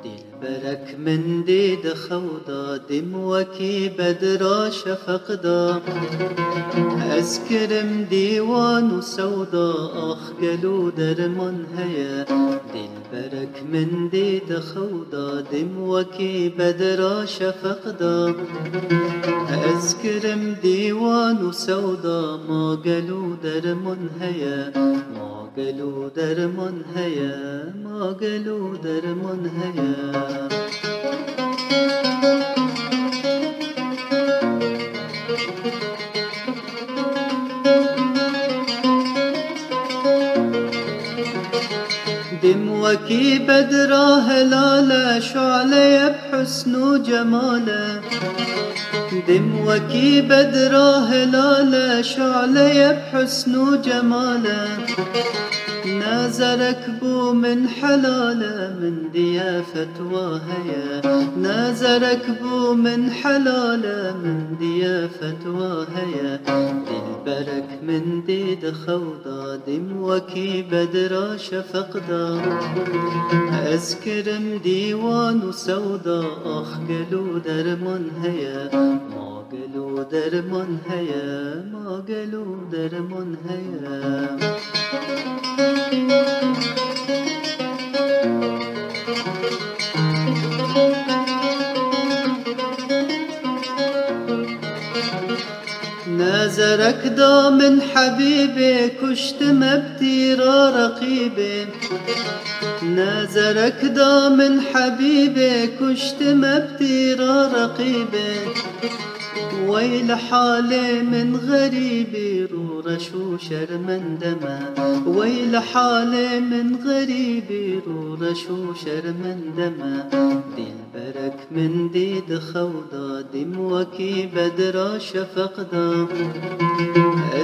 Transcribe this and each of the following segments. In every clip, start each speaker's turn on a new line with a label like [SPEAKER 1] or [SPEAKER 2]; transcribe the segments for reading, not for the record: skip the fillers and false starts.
[SPEAKER 1] دلبرك من ديد خوضة دم وكي بدرا شفقدا أسكرم ديوان سودا أخجلو درمن هيا دلبرك من ديد خوضة دم وكي بدرا شفقدا أسكرم ديوان سودا ما قالوا درمن هيا ما قالوا درمن هيا ما قالوا درمن هيا دم وكي بدرا هلالا شعلة بحسن جماله دم وكي بدرا هلالا شعلة بحسن جماله نازرك بو من حلاله من ضيافة وهيا نازرك بو من حلاله من ضيافة وهيا دلبرك من ديد خوضة دم وكي بدرا شفقدا أذكرم ديوان سودا أخجلو درمن هيا ما قالوا درمن هيا ما قالوا درمن هيا نازرك دا من حبيبي كشت مبتيرا رقيبي نازرك دا من حبيبي كشت مبتيرا رقيبي ويل حالي من غريبي رورشو شرمندما ويل حالي من غريبي رورشو شرمندما دلبرك من ديد خوضة دم وكي بدرا شفقدا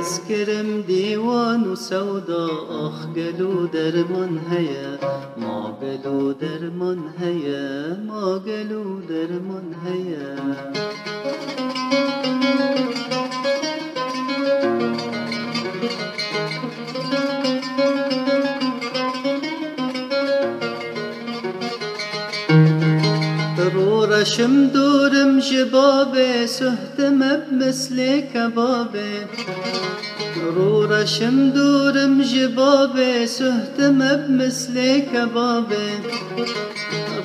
[SPEAKER 1] أسكرم ديوان سودا أخجلو درمن هيا ما قالوا درمن هيا ما قالوا درمن هيا رورشم دورم جبابي سهتم بمثل كبابي رورشم دورم جبابي سهتم بمثل كبابي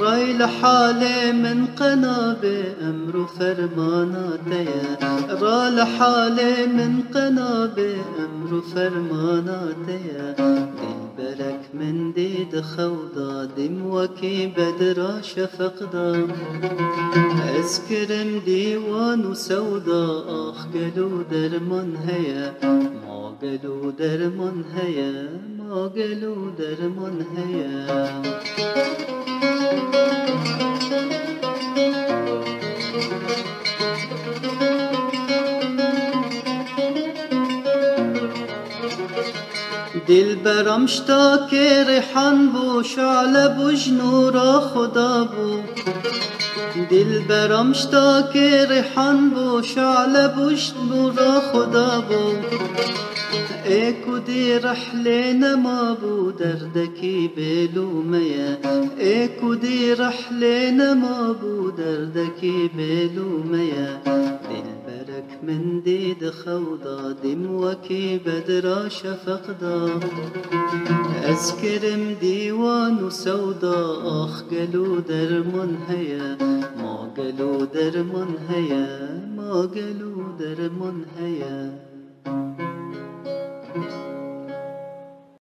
[SPEAKER 1] راي لحالي من قنابي أمر فرماناتيا را لحالي من قنابي أمر فرماناتيا دلبرك من ديد خوضة دم وكي بدرا شفقدا أذكرم ديوان سودا أخجلو درمن هيا ما قالوا درمن هيا ما قالوا درمن هيا دلبرم مشتاق ریحان بو شعله بو جنورا خدا بو دلبرم مشتاق ریحان بو شعله بو جنورا خدا بو ايكو دي رحلة نما بو دردكي بلوميا ايكو دي رحلة نما بو دردكي بلوميا دلبرك من ديد خوضة دم وكي بدرا شفقدا أذكرم ديوان سودا أخجلو درمن هيا ما قالوا درمن هيا ما قالوا درمن هيا